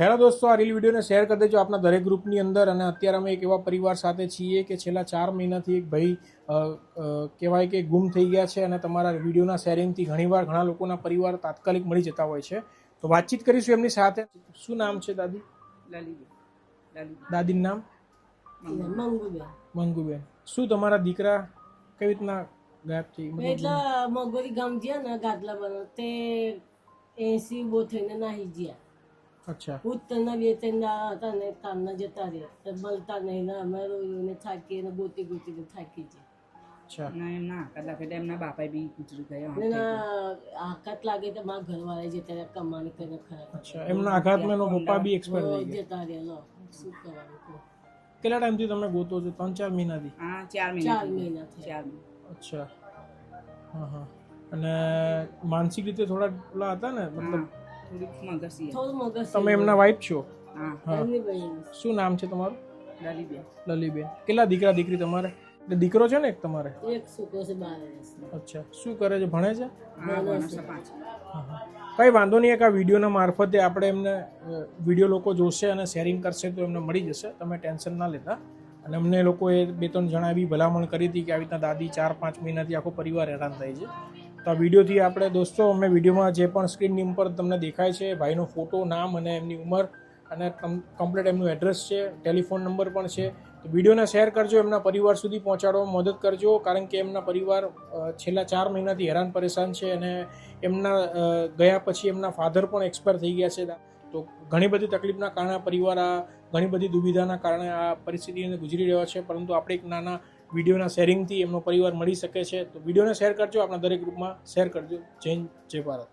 Hello દોસ્તો, આ reel વિડીયોને શેર કરી દેજો આપણા દરેક ગ્રુપની અંદર. અને અત્યારે અમે એક એવા પરિવાર સાથે છીએ કે છેલ્લા 4 મહિનાથી એક ભાઈ કહેવાય કે ગુમ થઈ ગયા છે. અને તમારા વિડીયોના શેરિંગથી ઘણીવાર ઘણા લોકોના પરિવાર તાત્કાલિક મળી જતા હોય છે. તો વાતચીત કરીશું એમની સાથે. શું નામ છે દાદી? દાદીનું નામ મંગુબેન. શું તમારા દીકરા કઈ રીતના ગાયબ થઈ? એટલે મગોરી ગામ ગયા ને ગાદલા બનો તે 80 બો થઈને નાહી ગયા. અચ્છા. ઉત્તરના બે ત્રણ હતા ને કામના જતા રહ્યા તો મળતા નહીં ને અમે રોઈને થાકીને ગોતી ગોતીને થાકી ગયા. અચ્છા. એમના કદાચ એમના બાપા બી ગુજરી ગયા. આઘાત લાગે તો મારા ઘરવાળા જતા રહ્યા કમાણી કરીને ખરા. અચ્છા, એમના આઘાતમાં એનો પપ્પા બી એક્સપાયર થઈ ગયા. જતા રહ્યા. લો શું કરવાનું? કેટલા ટાઈમથી તમે ગોતો છો? 3-4 મહિનાથી? હા, 4 મહિના થયા. અચ્છા. હા હા. અને માનસિક રીતે થોડા પેલા હતા ને, મતલબ થોડું મગજ. તમે એમના વાઈફ છો? હા. એમની બહેન. શું નામ છે તમારું? લલીબેન. લલીબેન. કેટલા દીકરા દીકરી તમારે? એટલે દીકરો છે ને એક તમારે? એક છોકરો છે 12 વર્ષનો. અચ્છા. શું કરે છે? ભણે છે? હા. કઈ વાંધો નહીં. એક આ વિડીયોના મારફતે આપણે એમને વિડીયો લોકો જોશે અને શેરિંગ કરશે તો એમને મળી જશે. તમે ટેન્શન ના લેતા. અને અમને લોકોએ 2-3 જણા એવી ભલામણ કરી હતી કે આવી રીતના દાદી 4-5 મહિનાથી આખો પરિવાર હેરાન થાય છે. તો આ વિડીયોથી આપણે દોસ્તો, અમે વિડીયોમાં જે પણ સ્ક્રીનની ઉપર તમને દેખાય છે ભાઈનો ફોટો, નામ અને એમની ઉંમર અને કમ્પ્લીટ એમનું એડ્રેસ છે, ટેલિફોન નંબર પણ છે. તો વિડીયોને શેર કરજો, એમના પરિવાર સુધી પહોંચાડવામાં મદદ કરજો. કારણ કે એમના પરિવાર છેલ્લા 4 મહિનાથી હેરાન પરેશાન છે. અને એમના ગયા પછી એમના ફાધર પણ એક્સપાયર થઈ ગયા છે. તો ઘણી બધી તકલીફના કારણે પરિવાર ઘણી બધી દુવિધાના કારણે આ પરિસ્થિતિને ગુજરી રહ્યો છે. પરંતુ આપણે એક નાના વિડીયોના શેરિંગથી એમનો પરિવાર મળી શકે છે. તો વિડીયોને શેર કરજો, આપણા દરેક ગ્રુપમાં શેર કરજો. જય હિન્દ, જય ભારત.